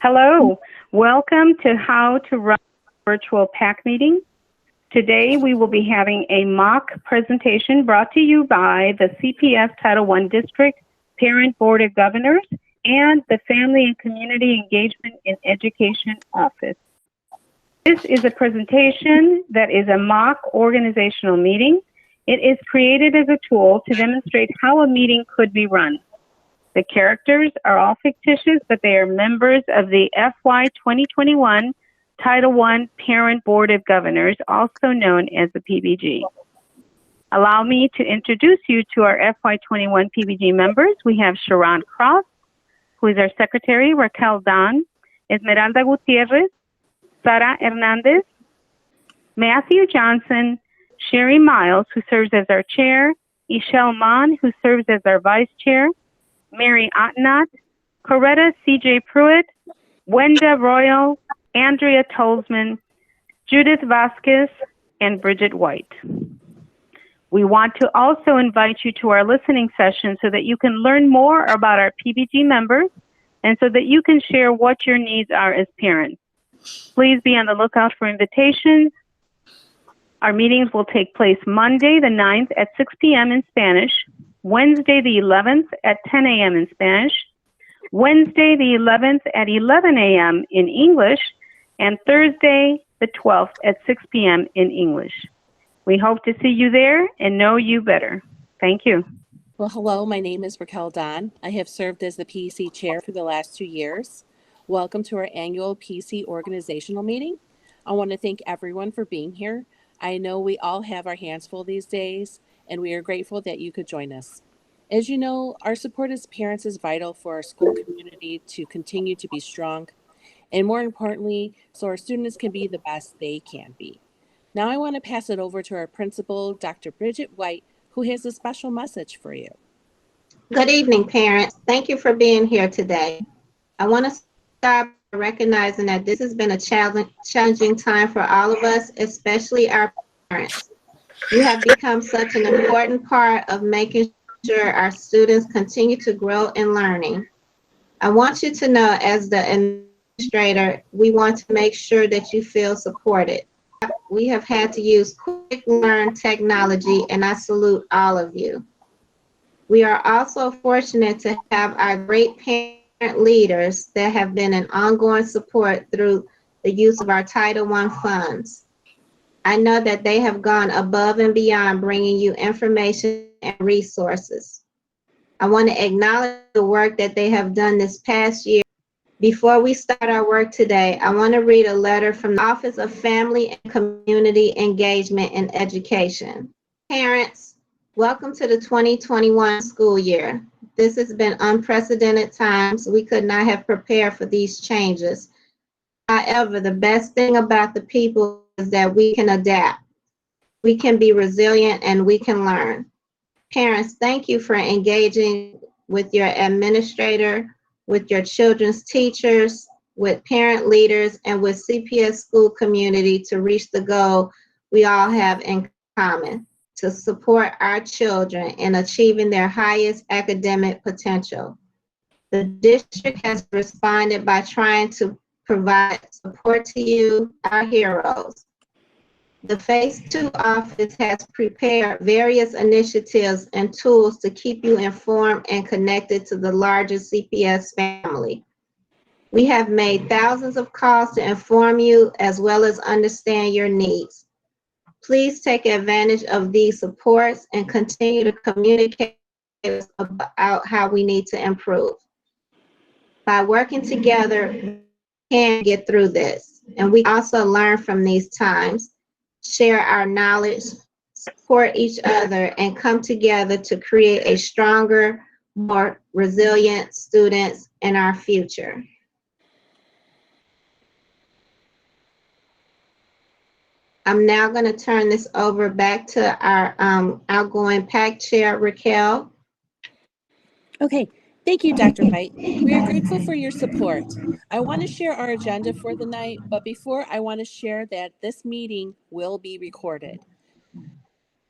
Hello, welcome to How to Run a Virtual PAC Meeting. Today we will be having a mock presentation brought to you by the CPS Title I District Parent Board of Governors and the Family and Community Engagement in Education Office. This is a presentation that is a mock organizational meeting. It is created as a tool to demonstrate how a meeting could be run. The characters are all fictitious, but they are members of the FY 2021 Title I Parent Board of Governors, also known as the PBG. Allow me to introduce you to our FY 21 PBG members. We have Sharon Cross, who is our secretary, Raquel Don, Esmeralda Gutierrez, Sara Hernandez, Matthew Johnson, Sherry Miles, who serves as our chair, Ishelle Mon, who serves as our vice chair, Mary Ottenot, Coretta C.J. Pruitt, Wenda Royal, Andrea Tolzman, Judith Vasquez, and Bridget White. We want to also invite you to our listening session so that you can learn more about our PBG members and so that you can share what your needs are as parents. Please be on the lookout for invitations. Our meetings will take place Monday the 9th at 6 p.m. in Spanish, Wednesday the 11th at 10 a.m. in Spanish, Wednesday the 11th at 11 a.m. in English, and Thursday the 12th at 6 p.m. in English. We hope to see you there and know you better. Thank you. Well, hello, my name is Raquel Don. I have served as the PC chair for the last 2 years. Welcome to our annual PC organizational meeting. I want to thank everyone for being here. I know we all have our hands full these days, and we are grateful that you could join us. As you know, our support as parents is vital for our school community to continue to be strong, and more importantly, so our students can be the best they can be. Now I want to pass it over to our principal, Dr. Bridget White, who has a special message for you. Good evening, parents. Thank you for being here today. I want to start by recognizing that this has been a challenging time for all of us, especially our parents. You have become such an important part of making sure our students continue to grow in learning. I want you to know, as the administrator, we want to make sure that you feel supported. We have had to use quick learn technology, and I salute all of you. We are also fortunate to have our great parent leaders that have been an ongoing support through the use of our Title I funds. I know that they have gone above and beyond bringing you information and resources. I want to acknowledge the work that they have done this past year. Before we start our work today, I want to read a letter from the Office of Family and Community Engagement in Education. Parents, welcome to the 2021 school year. This has been unprecedented times. We could not have prepared for these changes. However, the best thing about the people is that we can adapt. We can be resilient and we can learn. Parents, thank you for engaging with your administrator, with your children's teachers, with parent leaders, and with CPS school community to reach the goal we all have in common, to support our children in achieving their highest academic potential. The district has responded by trying to provide support to you, our heroes. The Phase 2 office has prepared various initiatives and tools to keep you informed and connected to the larger CPS family. We have made thousands of calls to inform you as well as understand your needs. Please take advantage of these supports and continue to communicate about how we need to improve. By working together, we can get through this, and we also learn from these times, share our knowledge, support each other, and come together to create a stronger, more resilient students in our future. I'm now going to turn this over back to our outgoing PAC chair, Raquel. Okay, thank you, Dr. White. We are grateful for your support. I want to share our agenda for the night, but before I want to share that this meeting will be recorded.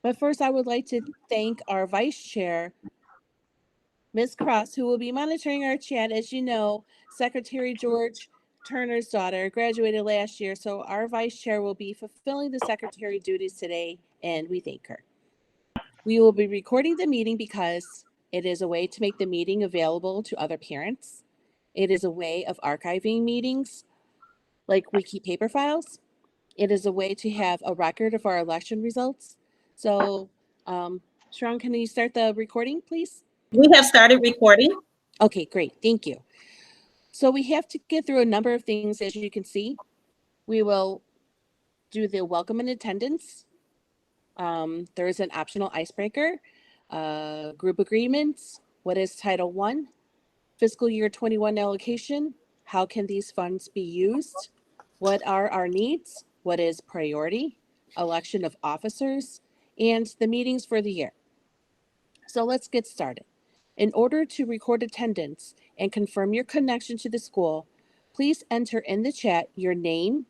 But first, I would like to thank our vice chair, Ms. Cross, who will be monitoring our chat. As you know, Secretary George Turner's daughter graduated last year, so our vice chair will be fulfilling the secretary duties today, and we thank her. We will be recording the meeting because it is a way to make the meeting available to other parents. It is a way of archiving meetings, like we keep paper files. It is a way to have a record of our election results. So, Sharon, can you start the recording, please? We have started recording. Okay, great. Thank you. So we have to get through a number of things, as you can see. We will do the welcome and attendance. There is an optional icebreaker, group agreements. What is Title I? Fiscal year 21 allocation. How can these funds be used? What are our needs? What is priority? Election of officers, and the meetings for the year. So let's get started. In order to record attendance and confirm your connection to the school, please enter in the chat your name,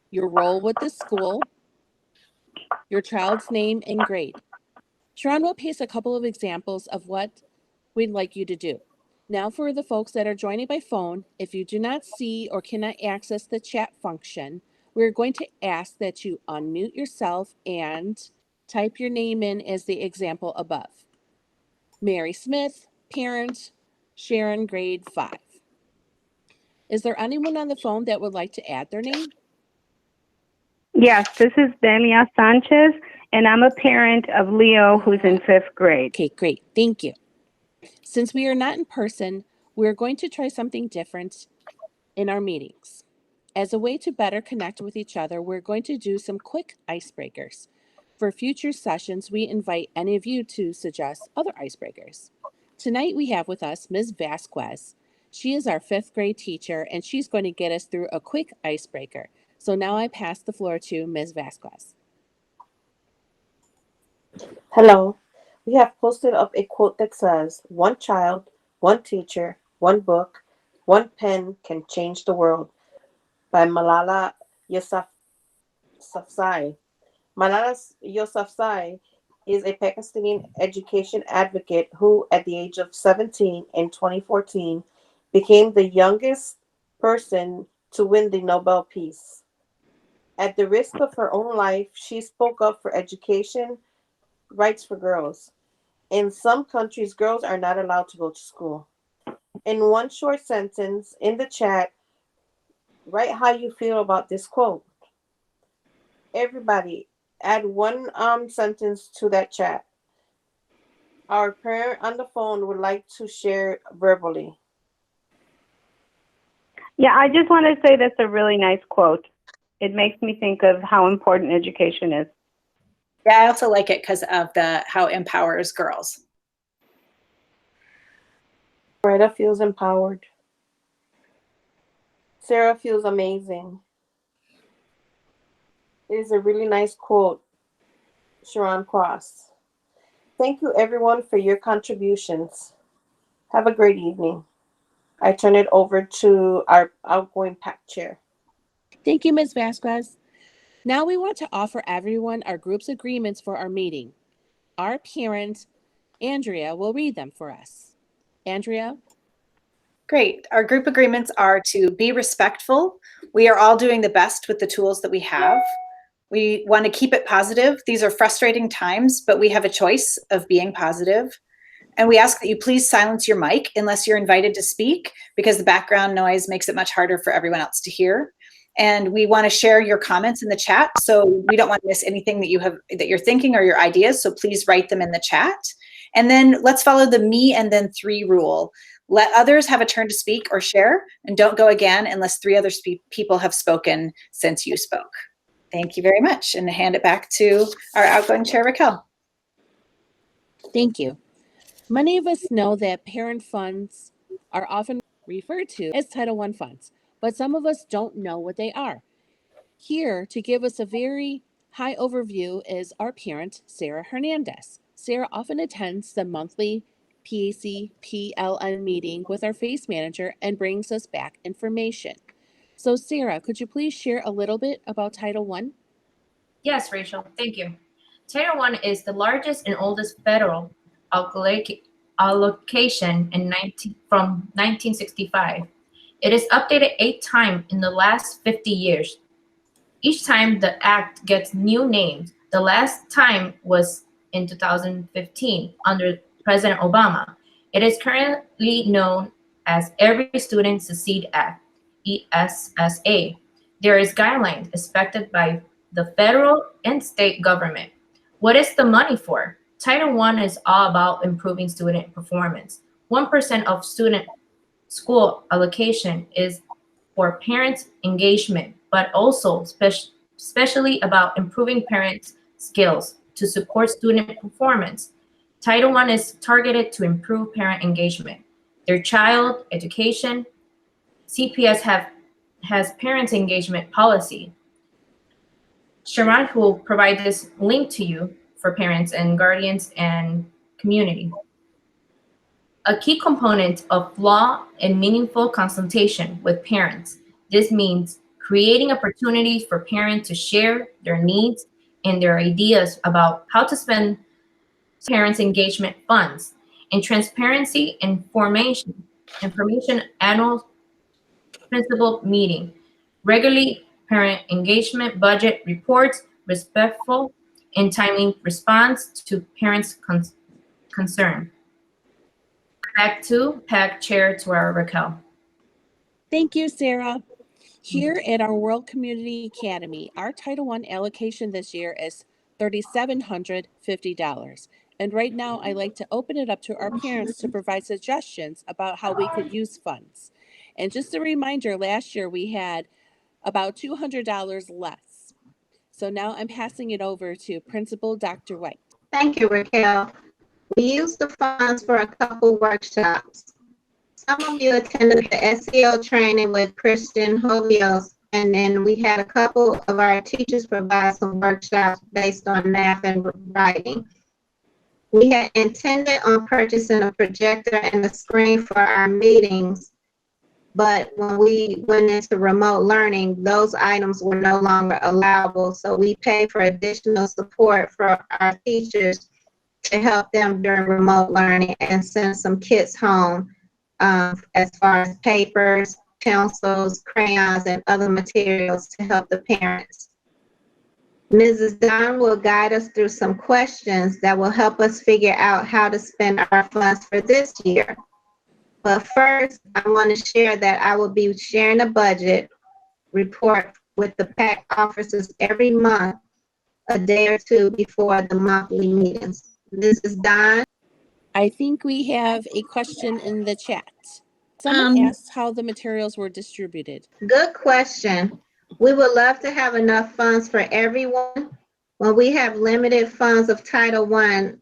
your role with the school, your child's name and grade. Sharon will paste a couple of examples of what we'd like you to do. Now for the folks that are joining by phone, if you do not see or cannot access the chat function, we're going to ask that you unmute yourself and type your name in as the example above. Mary Smith, parent, Sharon, grade 5. Is there anyone on the phone that would like to add their name? Yes, this is Delia Sanchez, and I'm a parent of Leo, who's in 5th grade. Okay, great. Thank you. Since we are not in person, we're going to try something different in our meetings. As a way to better connect with each other, we're going to do some quick icebreakers. For future sessions, we invite any of you to suggest other icebreakers. Tonight we have with us Ms. Vasquez. She is our 5th grade teacher, and she's going to get us through a quick icebreaker. So now I pass the floor to Ms. Vasquez. Hello. We have posted up a quote that says, "One child, one teacher, one book, one pen can change the world," by Malala Yousafzai. Malala Yousafzai is a Pakistani education advocate who, at the age of 17 in 2014, became the youngest person to win the Nobel Peace. At the risk of her own life, she spoke up for education rights for girls. In some countries, girls are not allowed to go to school. In one short sentence in the chat, write how you feel about this quote. Everybody, add one sentence to that chat. Our parent on the phone would like to share verbally. Yeah, I just want to say that's a really nice quote. It makes me think of how important education is. Yeah, I also like it because of how it empowers girls. Greta feels empowered. Sarah feels amazing. It is a really nice quote, Sharon Cross. Thank you, everyone, for your contributions. Have a great evening. I turn it over to our outgoing PAC chair. Thank you, Ms. Vasquez. Now we want to offer everyone our group's agreements for our meeting. Our parent, Andrea, will read them for us. Andrea? Great. Our group agreements are to be respectful. We are all doing the best with the tools that we have. We want to keep it positive. These are frustrating times, but we have a choice of being positive. And we ask that you please silence your mic unless you're invited to speak, because the background noise makes it much harder for everyone else to hear. And we want to share your comments in the chat, so we don't want to miss anything that you're thinking or your ideas, so please write them in the chat. And then let's follow the me and then 3 rule. Let others have a turn to speak or share, and don't go again unless 3 other people have spoken since you spoke. Thank you very much, and hand it back to our outgoing chair, Raquel. Thank you. Many of us know that parent funds are often referred to as Title I funds, but some of us don't know what they are. Here to give us a very high overview is our parent, Sarah Hernandez. Sarah often attends the monthly PAC PLN meeting with our FACE manager and brings us back information. So Sarah, could you please share a little bit about Title I? Yes, Rachel, thank you. Title I is the largest and oldest federal allocation from 1965. It is updated 8 times in the last 50 years. Each time the act gets new names. The last time was in 2015 under President Obama. It is currently known as Every Student Succeed Act, ESSA. There is guidelines expected by the federal and state government. What is the money for? Title I is all about improving student performance. 1% of student school allocation is for parents' engagement, but also especially about improving parents' skills to support student performance. Title I is targeted to improve parent engagement, their child education. CPS has parents' engagement policy. Sharad will provide this link to you for parents and guardians and community. A key component of law and meaningful consultation with parents. This means creating opportunities for parents to share their needs and their ideas about how to spend parents' engagement funds, and transparency information annual principal meeting, regularly parent engagement budget reports, respectful and timely response to parents' concern. Back to PAC Chair Tuara Raquel. Thank you, Sarah. Here at our World Community Academy, our Title I allocation this year is $3,750. And right now, I like to open it up to our parents to provide suggestions about how we could use funds. And just a reminder, last year we had about $200 less. So now I'm passing it over to Principal Dr. White. Thank you, Raquel. We used the funds for a couple workshops. Some of you attended the SEO training with Christian Hovios, and then we had a couple of our teachers provide some workshops based on math and writing. We had intended on purchasing a projector and a screen for our meetings, but when we went into remote learning, those items were no longer allowable, so we paid for additional support for our teachers to help them during remote learning and send some kits home as far as papers, pencils, crayons, and other materials to help the parents. Mrs. Don will guide us through some questions that will help us figure out how to spend our funds for this year. But first, I want to share that I will be sharing a budget report with the PAC officers every month, a day or two before the monthly meetings. This is Don. I think we have a question in the chat. Someone asked how the materials were distributed. Good question. We would love to have enough funds for everyone. When we have limited funds of Title I,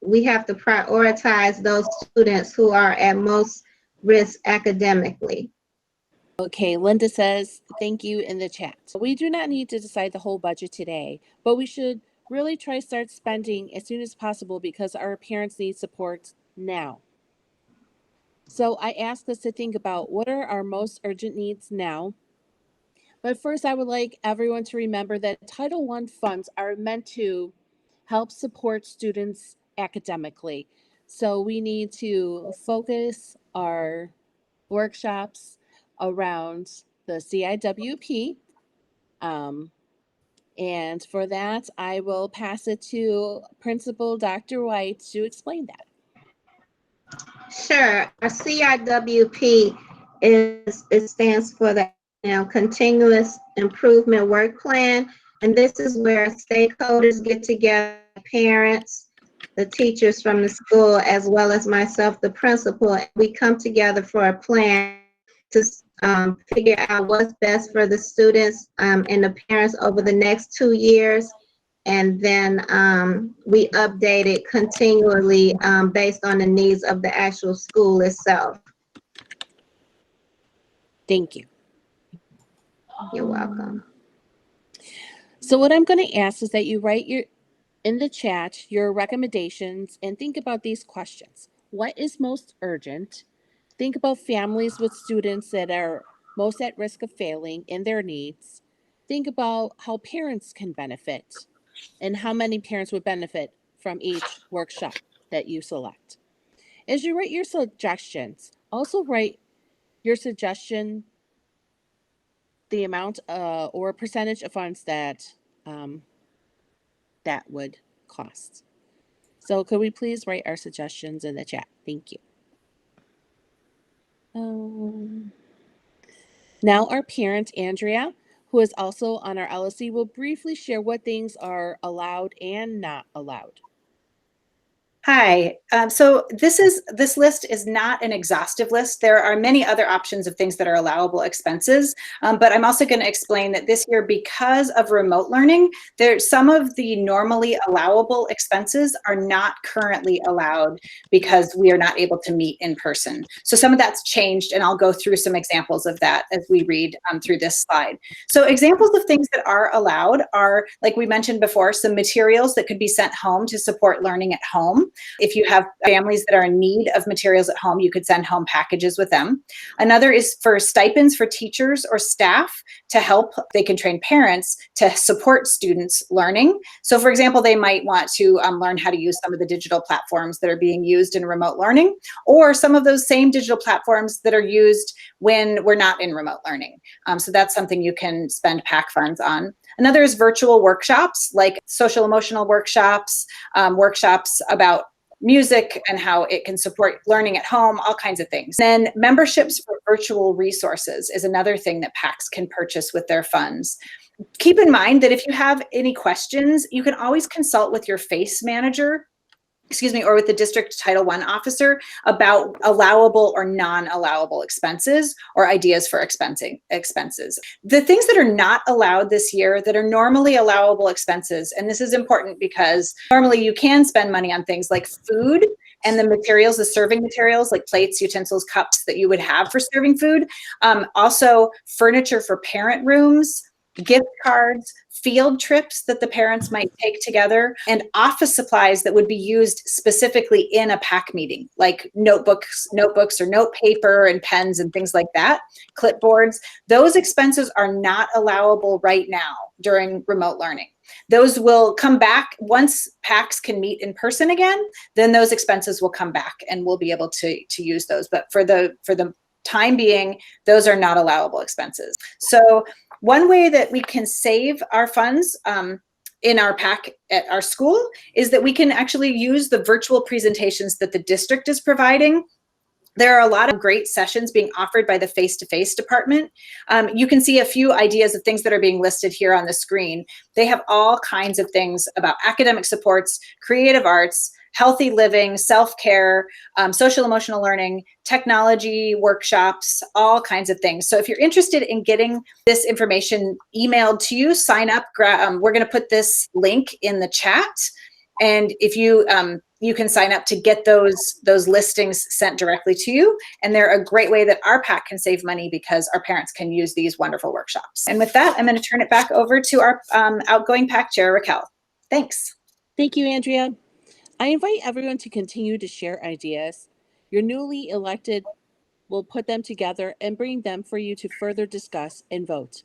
we have to prioritize those students who are at most risk academically. Okay, Linda says, thank you in the chat. We do not need to decide the whole budget today, but we should really try to start spending as soon as possible because our parents need support now. So I ask us to think about what are our most urgent needs now. But first, I would like everyone to remember that Title I funds are meant to help support students academically. So we need to focus our workshops around the CIWP. And for that, I will pass it to Principal Dr. White to explain that. Sure. Our CIWP stands for the Continuous Improvement Work Plan, and this is where stakeholders get together, parents, the teachers from the school, as well as myself, the principal, and we come together for a plan to figure out what's best for the students and the parents over the next 2 years. And then we update it continually based on the needs of the actual school itself. Thank you. You're welcome. So what I'm going to ask is that you write in the chat your recommendations and think about these questions. What is most urgent? Think about families with students that are most at risk of failing in their needs. Think about how parents can benefit and how many parents would benefit from each workshop that you select. As you write your suggestions, also write your suggestion, the amount or percentage of funds that that would cost. So could we please write our suggestions in the chat? Thank you. Now our parent, Andrea, who is also on our LSC, will briefly share what things are allowed and not allowed. Hi. So this list is not an exhaustive list. There are many other options of things that are allowable expenses, but I'm also going to explain that this year, because of remote learning, some of the normally allowable expenses are not currently allowed because we are not able to meet in person. So some of that's changed, and I'll go through some examples of that as we read through this slide. So examples of things that are allowed are, like we mentioned before, some materials that could be sent home to support learning at home. If you have families that are in need of materials at home, you could send home packages with them. Another is for stipends for teachers or staff to help. They can train parents to support students learning. So for example, they might want to learn how to use some of the digital platforms that are being used in remote learning, or some of those same digital platforms that are used when we're not in remote learning. So that's something you can spend PAC funds on. Another is virtual workshops, like social emotional workshops, workshops about music and how it can support learning at home, all kinds of things. Then memberships for virtual resources is another thing that PACs can purchase with their funds. Keep in mind that if you have any questions, you can always consult with your FACE manager, or with the district Title I officer about allowable or non-allowable expenses or ideas for expenses. The things that are not allowed this year that are normally allowable expenses, and this is important because normally you can spend money on things like food and the materials, the serving materials like plates, utensils, cups that you would have for serving food. Also furniture for parent rooms, gift cards, field trips that the parents might take together, and office supplies that would be used specifically in a PAC meeting, like notebooks or note paper and pens and things like that, clipboards. Those expenses are not allowable right now during remote learning. Those will come back once PACs can meet in person again, then those expenses will come back and we'll be able to use those. But for the time being, those are not allowable expenses. So one way that we can save our funds in our PAC at our school is that we can actually use the virtual presentations that the district is providing. There are a lot of great sessions being offered by the face-to-face department. You can see a few ideas of things that are being listed here on the screen. They have all kinds of things about academic supports, creative arts, healthy living, self-care, social emotional learning, technology workshops, all kinds of things. So if you're interested in getting this information emailed to you, sign up. We're going to put this link in the chat. And if you can sign up to get those listings sent directly to you. And they're a great way that our PAC can save money because our parents can use these wonderful workshops. And with that, I'm going to turn it back over to our outgoing PAC chair, Raquel. Thanks. Thank you, Andrea. I invite everyone to continue to share ideas. Your newly elected will put them together and bring them for you to further discuss and vote.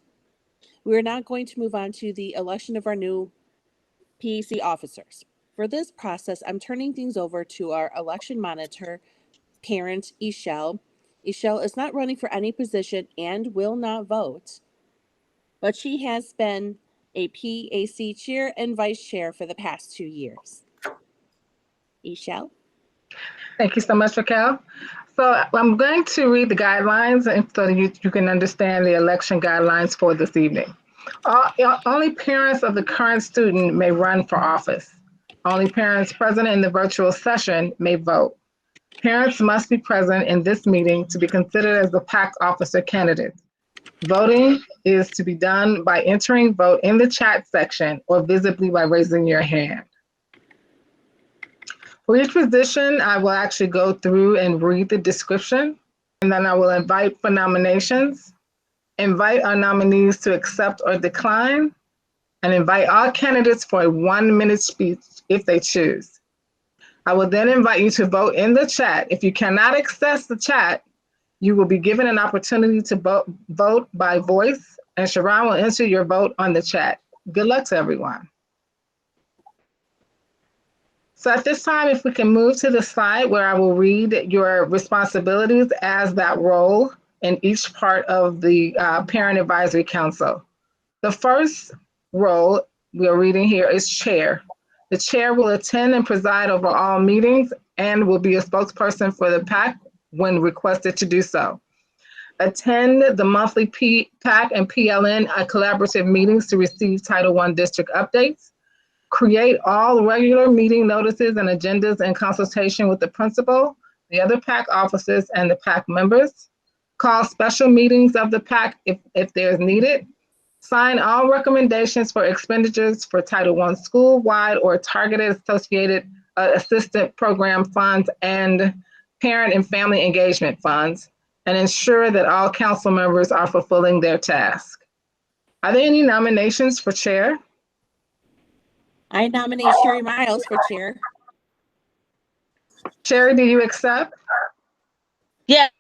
We are now going to move on to the election of our new PEC officers. For this process, I'm turning things over to our election monitor, parent Ishel. Ishel is not running for any position and will not vote, but she has been a PAC chair and vice chair for the past 2 years. Ishel? Thank you so much, Raquel. So I'm going to read the guidelines so that you can understand the election guidelines for this evening. Only parents of the current student may run for office. Only parents present in the virtual session may vote. Parents must be present in this meeting to be considered as the PAC officer candidate. Voting is to be done by entering vote in the chat section or visibly by raising your hand. For each position, I will actually go through and read the description, and then I will invite for nominations, invite our nominees to accept or decline, and invite all candidates for a 1-minute speech if they choose. I will then invite you to vote in the chat. If you cannot access the chat, you will be given an opportunity to vote by voice, and Sharon will enter your vote on the chat. Good luck to everyone. So at this time, if we can move to the slide where I will read your responsibilities as that role in each part of the Parent Advisory Council. The first role we are reading here is chair. The chair will attend and preside over all meetings and will be a spokesperson for the PAC when requested to do so. Attend the monthly PAC and PLN collaborative meetings to receive Title I district updates. Create all regular meeting notices and agendas in consultation with the principal, the other PAC officers, and the PAC members. Call special meetings of the PAC if there's needed. Sign all recommendations for expenditures for Title I school-wide or targeted associated assistant program funds and parent and family engagement funds, and ensure that all council members are fulfilling their task. Are there any nominations for chair? I nominate Sherry Miles for chair. Sherry, do you accept? Yes,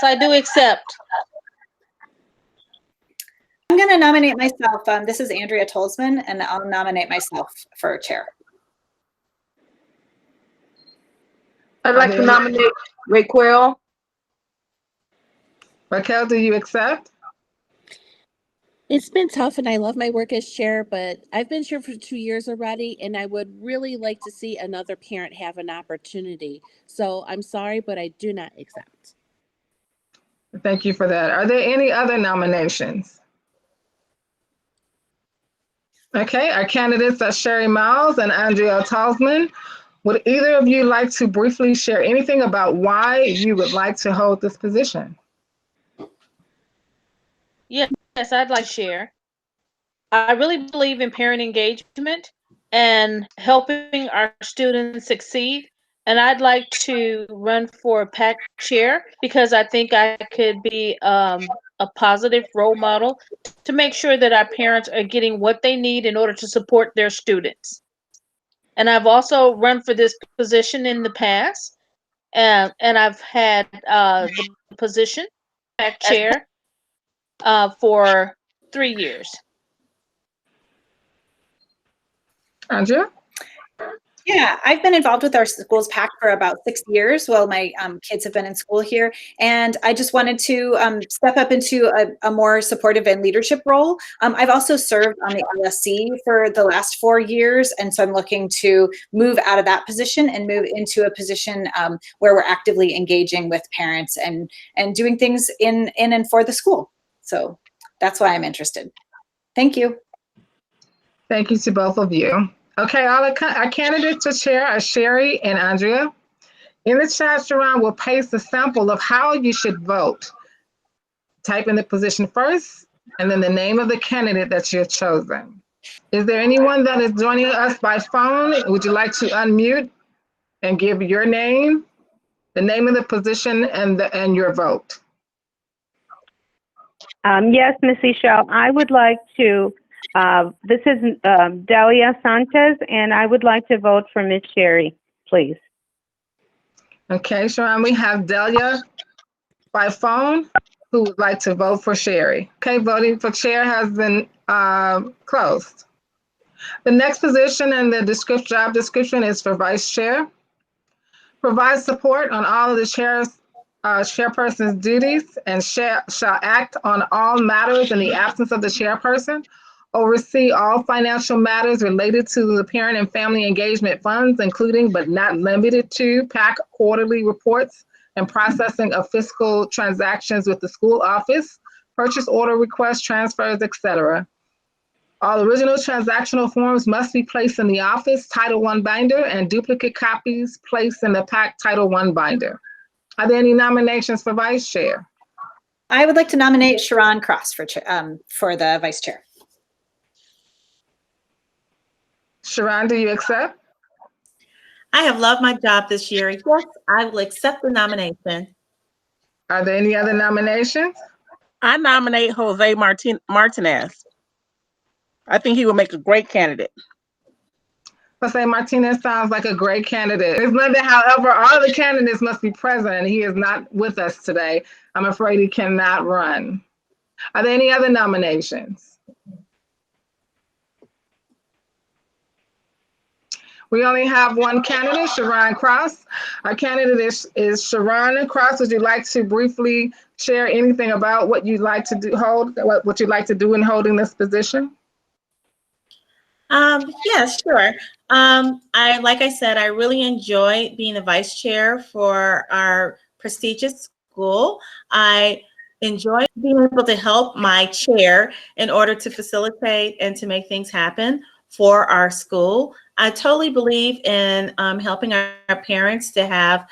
I do accept. I'm going to nominate myself. This is Andrea Tolzman, and I'll nominate myself for chair. I'd like to nominate Raquel. Raquel, do you accept? It's been tough and I love my work as chair, but I've been chair for 2 years already and I would really like to see another parent have an opportunity. So I'm sorry, but I do not accept. Thank you for that. Are there any other nominations? Okay, our candidates are Sherry Miles and Andrea Tolzman. Would either of you like to briefly share anything about why you would like to hold this position? Yes, I'd like to share. I really believe in parent engagement and helping our students succeed. And I'd like to run for PAC chair because I think I could be a positive role model to make sure that our parents are getting what they need in order to support their students. And I've also run for this position in the past, and I've had the position PAC chair for 3 years. Andrea? Yeah, I've been involved with our school's PAC for about 6 years while my kids have been in school here. And I just wanted to step up into a more supportive and leadership role. I've also served on the LSC for the last 4 years. And so I'm looking to move out of that position and move into a position where we're actively engaging with parents and doing things in and for the school. So that's why I'm interested. Thank you. Thank you to both of you. Okay, our candidates for chair are Sherry and Andrea. In the chat, Sharon will paste a sample of how you should vote. Type in the position first, and then the name of the candidate that you have chosen. Is there anyone that is joining us by phone? Would you like to unmute and give your name, the name of the position, and your vote? Yes, Ms. Ishel, I would like to, this is Delia Sanchez, and I would like to vote for Ms. Sherry, please. Okay, Sharon, we have Delia by phone who would like to vote for Sherry. Okay, voting for chair has been closed. The next position in the job description is for vice chair. Provide support on all of the chairperson's duties and shall act on all matters in the absence of the chairperson. Oversee all financial matters related to the parent and family engagement funds, including but not limited to PAC quarterly reports and processing of fiscal transactions with the school office, purchase order requests, transfers, etc. All original transactional forms must be placed in the office Title I binder and duplicate copies placed in the PAC Title I binder. Are there any nominations for vice chair? I would like to nominate Sharon Cross for the vice chair. Sharon, do you accept? I have loved my job this year. Yes, I will accept the nomination. Are there any other nominations? I nominate Jose Martinez. I think he will make a great candidate. Jose Martinez sounds like a great candidate. Ms. Linda, however, all the candidates must be present, and he is not with us today. I'm afraid he cannot run. Are there any other nominations? We only have one candidate, Sharon Cross. Our candidate is Sharon Cross. Would you like to briefly share anything about what you'd like to do, what you'd like to do in holding this position? Yes, sure. Like I said, I really enjoy being the vice chair for our prestigious school. I enjoy being able to help my chair in order to facilitate and to make things happen for our school. I totally believe in helping our parents to have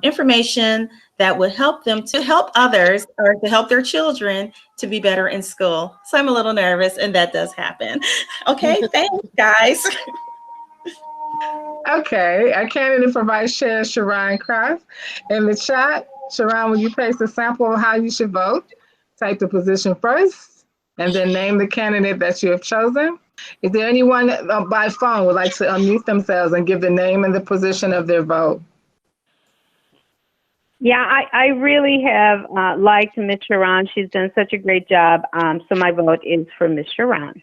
information that would help them to help others or to help their children to be better in school. So I'm a little nervous, and that does happen. Okay, thanks, guys. Okay, our candidate for Vice Chair, Sharon Cross. In the chat, Sharon, will you place a sample of how you should vote? Type the position first, and then name the candidate that you have chosen. Is there anyone by phone would like to unmute themselves and give the name and the position of their vote? Yeah, I really have liked Ms. Sharon. She's done such a great job. So my vote is for Ms. Sharon.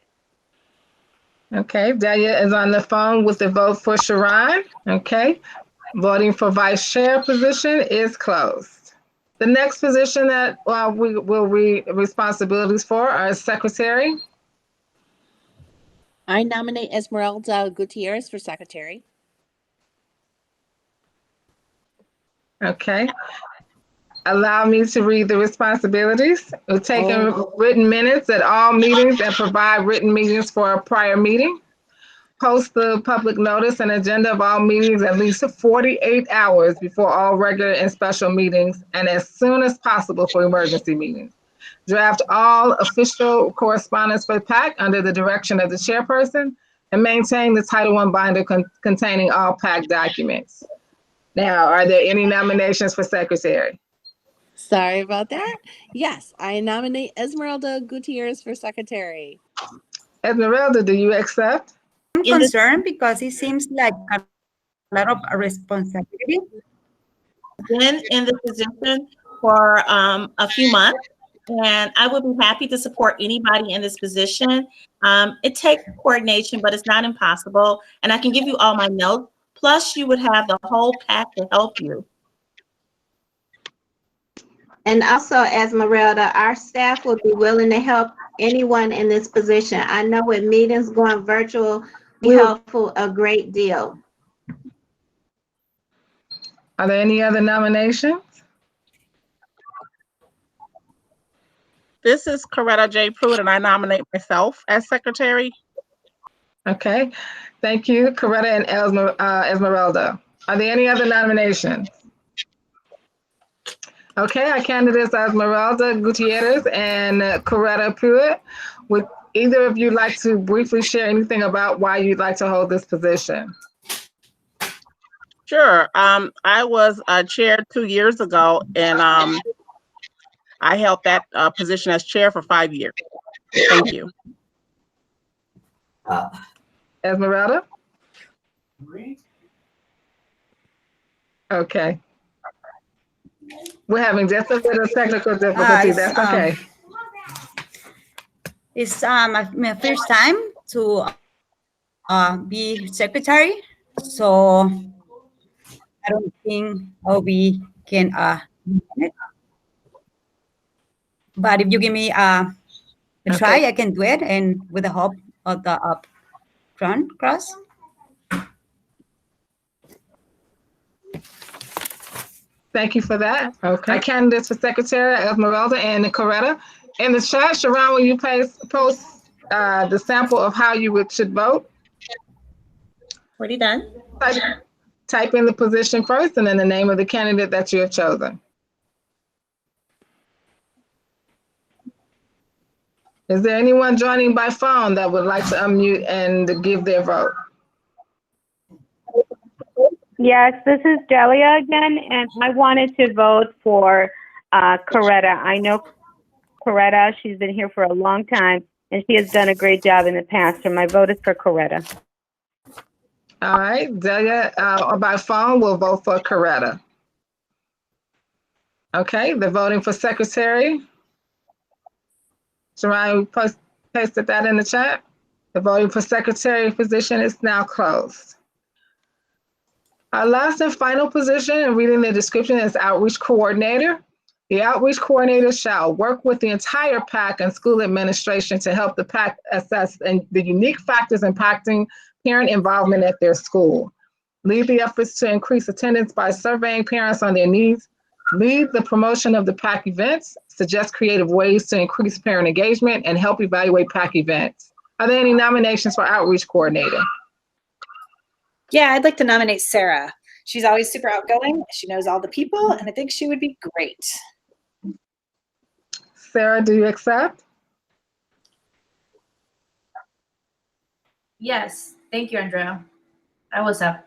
Okay, Delia is on the phone with the vote for Sharon. Okay, voting for vice chair position is closed. The next position that we will read responsibilities for are secretary. I nominate Esmeralda Gutierrez for secretary. Okay. Allow me to read the responsibilities. We're taking written minutes at all meetings and provide written meetings for a prior meeting. Post the public notice and agenda of all meetings at least 48 hours before all regular and special meetings and as soon as possible for emergency meetings. Draft all official correspondence for PAC under the direction of the chairperson and maintain the Title I binder containing all PAC documents. Now, are there any nominations for secretary? Sorry about that. Yes, I nominate Esmeralda Gutierrez for secretary. Esmeralda, do you accept? I'm concerned because it seems like a lot of responsibility. Been in the position for a few months, and I would be happy to support anybody in this position. It takes coordination, but it's not impossible. And I can give you all my notes. Plus, you would have the whole PAC to help you. And also, Esmeralda, our staff will be willing to help anyone in this position. I know with meetings going virtual, we help a great deal. Are there any other nominations? This is Coretta J. Pruitt, and I nominate myself as secretary. Okay, thank you, Coretta and Esmeralda. Are there any other nominations? Okay, our candidates are Esmeralda Gutierrez and Coretta Pruitt. Would either of you like to briefly share anything about why you'd like to hold this position? Sure. I was chair 2 years ago, and I held that position as chair for 5 years. Thank you. Esmeralda? Okay. We're having just a bit of technical difficulty. That's okay. It's my first time to be secretary, so I don't think we can manage. But if you give me a try, I can do it, and with the help of the front cross. Thank you for that. Okay. Our candidates for secretary, Esmeralda and Coretta. In the chat, Sharon, will you post the sample of how you should vote? Already done. Type in the position first and then the name of the candidate that you have chosen. Is there anyone joining by phone that would like to unmute and give their vote? Yes, this is Delia again, and I wanted to vote for Coretta. I know Coretta, she's been here for a long time, and she has done a great job in the past, so my vote is for Coretta. All right, Delia, by phone, we'll vote for Coretta. Okay, the voting for secretary. Sharon, pasted that in the chat. The voting for secretary position is now closed. Our last and final position in reading the description is outreach coordinator. The outreach coordinator shall work with the entire PAC and school administration to help the PAC assess the unique factors impacting parent involvement at their school. Lead the efforts to increase attendance by surveying parents on their needs. Lead the promotion of the PAC events. Suggest creative ways to increase parent engagement and help evaluate PAC events. Are there any nominations for outreach coordinator? Yeah, I'd like to nominate Sarah. She's always super outgoing. She knows all the people, and I think she would be great. Sarah, do you accept? Yes, thank you, Andrea. I was up.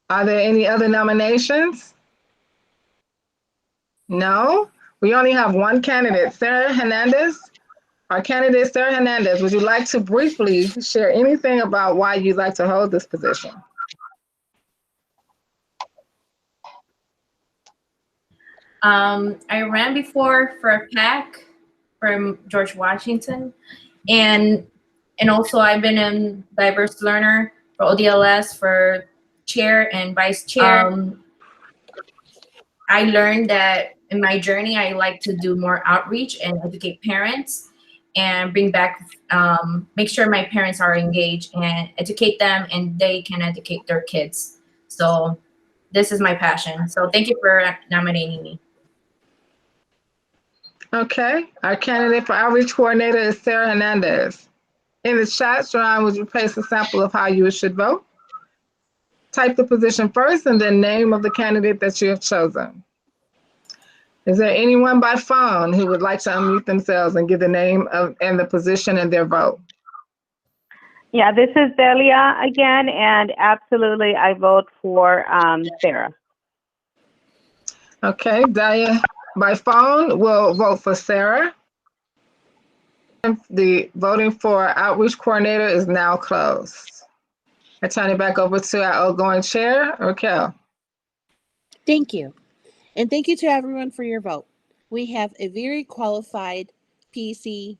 Are there any other nominations? No? We only have one candidate, Sarah Hernandez. Our candidate, Sarah Hernandez, would you like to briefly share anything about why you'd like to hold this position? I ran before for a PAC from George Washington, and also I've been a diverse learner for ODLS for chair and vice chair. I learned that in my journey, I like to do more outreach and educate parents and bring back, make sure my parents are engaged and educate them and they can educate their kids. So this is my passion. So thank you for nominating me. Okay, our candidate for outreach coordinator is Sarah Hernandez. In the chat, Sharon, would you place a sample of how you should vote? Type the position first and then name of the candidate that you have chosen. Is there anyone by phone who would like to unmute themselves and give the name of and the position and their vote? Yeah, this is Delia again, and absolutely I vote for Sarah. Okay, Delia by phone will vote for Sarah. The voting for outreach coordinator is now closed. I turn it back over to our outgoing chair, Raquel. Thank you. And thank you to everyone for your vote. We have a very qualified PC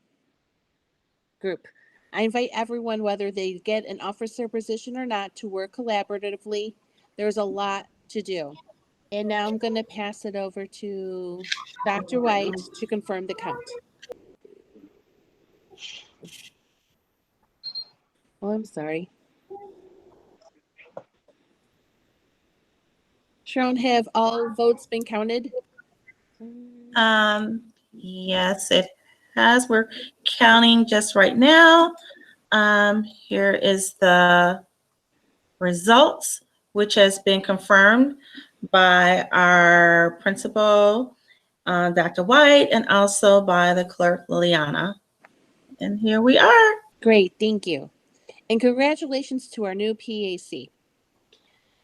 group. I invite everyone, whether they get an officer position or not, to work collaboratively. There's a lot to do. And now I'm going to pass it over to Dr. White to confirm the count. Oh, I'm sorry. Sharon, have all votes been counted? Yes, it has. We're counting just right now. Here is the results, which has been confirmed by our principal, Dr. White, and also by the clerk, Liliana. And here we are. Great, thank you. And congratulations to our new PAC.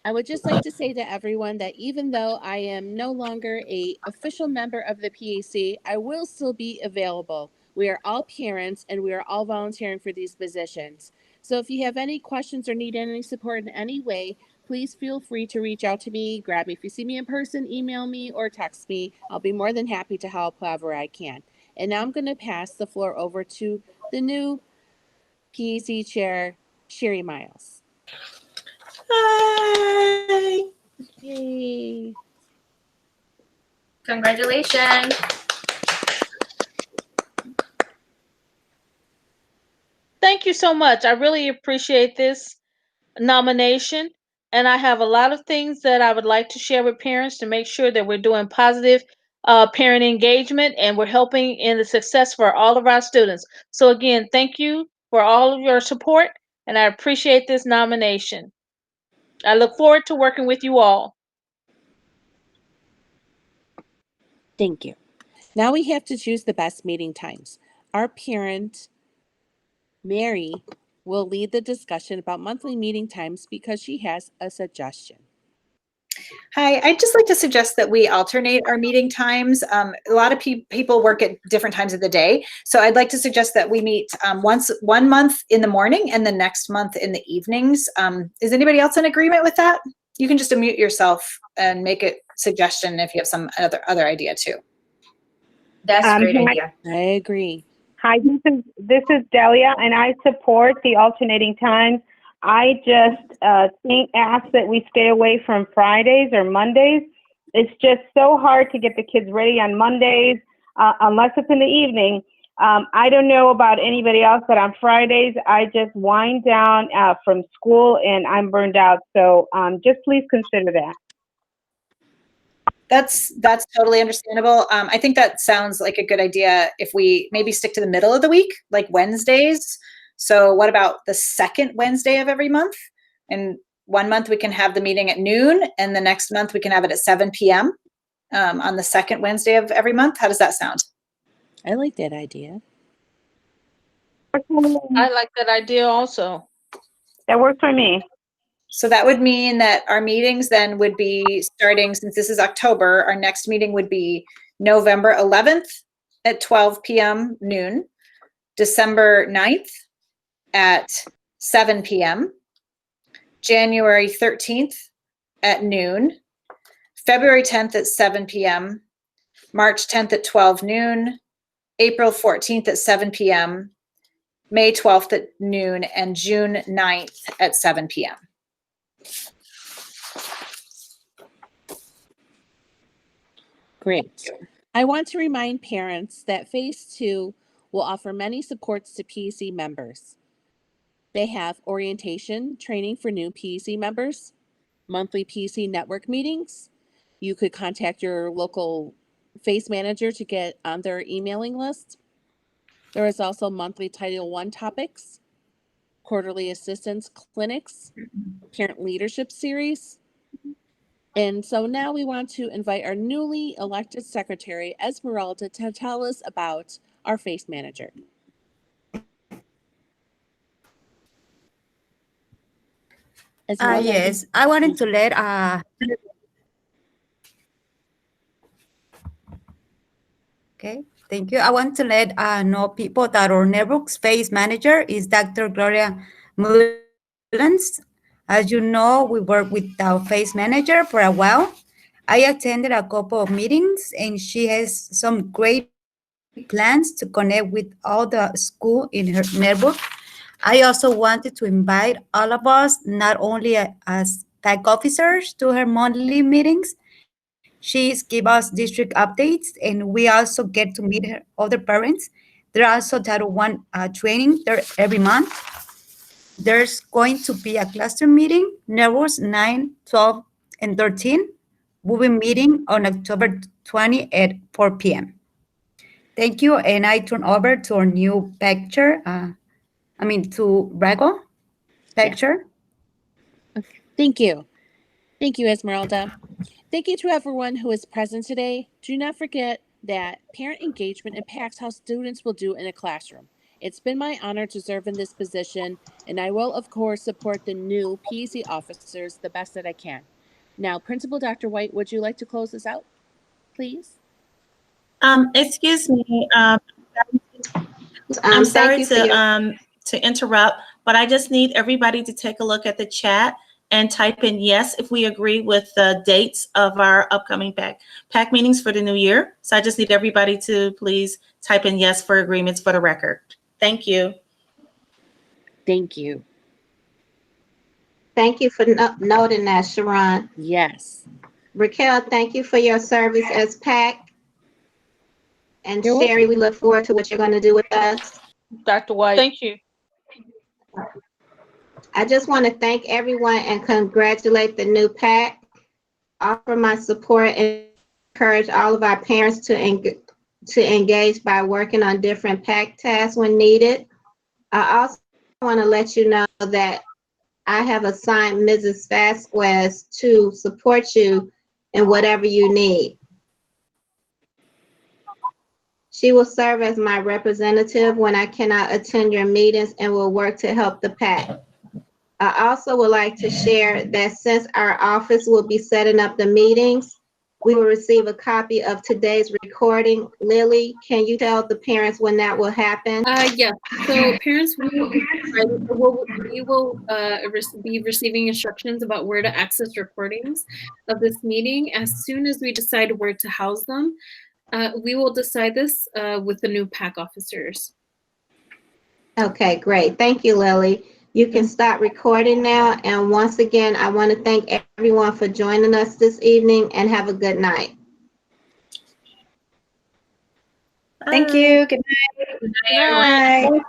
I would just like to say to everyone that even though I am no longer an official member of the PAC, I will still be available. We are all parents and we are all volunteering for these positions. So if you have any questions or need any support in any way, please feel free to reach out to me, grab me. If you see me in person, email me or text me. I'll be more than happy to help however I can. And now I'm going to pass the floor over to the new PAC chair, Sherry Miles. Hi. Yay. Congratulations. Thank you so much. I really appreciate this nomination. And I have a lot of things that I would like to share with parents to make sure that we're doing positive parent engagement and we're helping in the success for all of our students. So again, thank you for all of your support and I appreciate this nomination. I look forward to working with you all. Thank you. Now we have to choose the best meeting times. Our parent, Mary, will lead the discussion about monthly meeting times because she has a suggestion. Hi, I'd just like to suggest that we alternate our meeting times. A lot of people work at different times of the day. So I'd like to suggest that we meet one month in the morning and the next month in the evenings. Is anybody else in agreement with that? You can just unmute yourself and make a suggestion if you have some other idea too. That's a great idea. I agree. Hi, this is Delia, and I support the alternating times. I just ask that we stay away from Fridays or Mondays. It's just so hard to get the kids ready on Mondays, unless it's in the evening. I don't know about anybody else, but on Fridays, I just wind down from school and I'm burned out. So just please consider that. That's totally understandable. I think that sounds like a good idea if we maybe stick to the middle of the week, like Wednesdays. So what about the second Wednesday of every month? And one month we can have the meeting at noon, and the next month we can have it at 7 p.m. On the second Wednesday of every month. How does that sound? I like that idea. I like that idea also. That works for me. So that would mean that our meetings then would be starting, since this is October, our next meeting would be November 11th at 12 p.m. noon, December 9th at 7 p.m., January 13th at noon, February 10th at 7 p.m., March 10th at 12 noon, April 14th at 7 p.m., May 12th at noon, and June 9th at 7 p.m. Great. I want to remind parents that Phase 2 will offer many supports to PEC members. They have orientation training for new PEC members, monthly PEC network meetings. You could contact your local FACE manager to get on their emailing list. There is also monthly Title I topics, quarterly assistance clinics, parent leadership series. And so now we want to invite our newly elected secretary, Esmeralda, to tell us about our FACE manager. Esmeralda, Yes, I wanted to let okay, thank you. I want to let know people that our network's FACE manager is Dr. Gloria Mullins. As you know, we worked with our FACE manager for a while. I attended a couple of meetings, and she has some great plans to connect with all the school in her network. I also wanted to invite all of us, not only as PAC officers, to her monthly meetings. She's give us district updates, and we also get to meet her other parents. There are also Title I training there every month. There's going to be a cluster meeting, networks 9, 12, and 13. We'll be meeting on October 20 at 4 p.m. Thank you, and I turn over to our new PAC chair, to Rago PAC chair. Thank you. Thank you, Esmeralda. Thank you to everyone who is present today. Do not forget that parent engagement impacts how students will do in a classroom. It's been my honor to serve in this position, and I will, of course, support the new PEC officers the best that I can. Now, Principal Dr. White, would you like to close this out, please? Excuse me. I'm sorry to interrupt, but I just need everybody to take a look at the chat and type in yes if we agree with the dates of our upcoming PAC meetings for the new year. So I just need everybody to please type in yes for agreements for the record. Thank you. Thank you. Thank you for noting that, Sharon. Yes. Raquel, thank you for your service as PAC. And You're Sherry, we look forward to what you're going to do with us. Dr. White, thank you. I just want to thank everyone and congratulate the new PAC. Offer my support and encourage all of our parents to engage by working on different PAC tasks when needed. I also want to let you know that I have assigned Mrs. Vasquez to support you in whatever you need. She will serve as my representative when I cannot attend your meetings and will work to help the PAC. I also would like to share that since our office will be setting up the meetings, we will receive a copy of today's recording. Lily, can you tell the parents when that will happen? Yes. So parents, we will be receiving instructions about where to access recordings of this meeting. As soon as we decide where to house them, we will decide this with the new PAC officers. Okay, great. Thank you, Lily. You can start recording now. And once again, I want to thank everyone for joining us this evening, and have a good night. Thank you. Good night. Good night. Bye.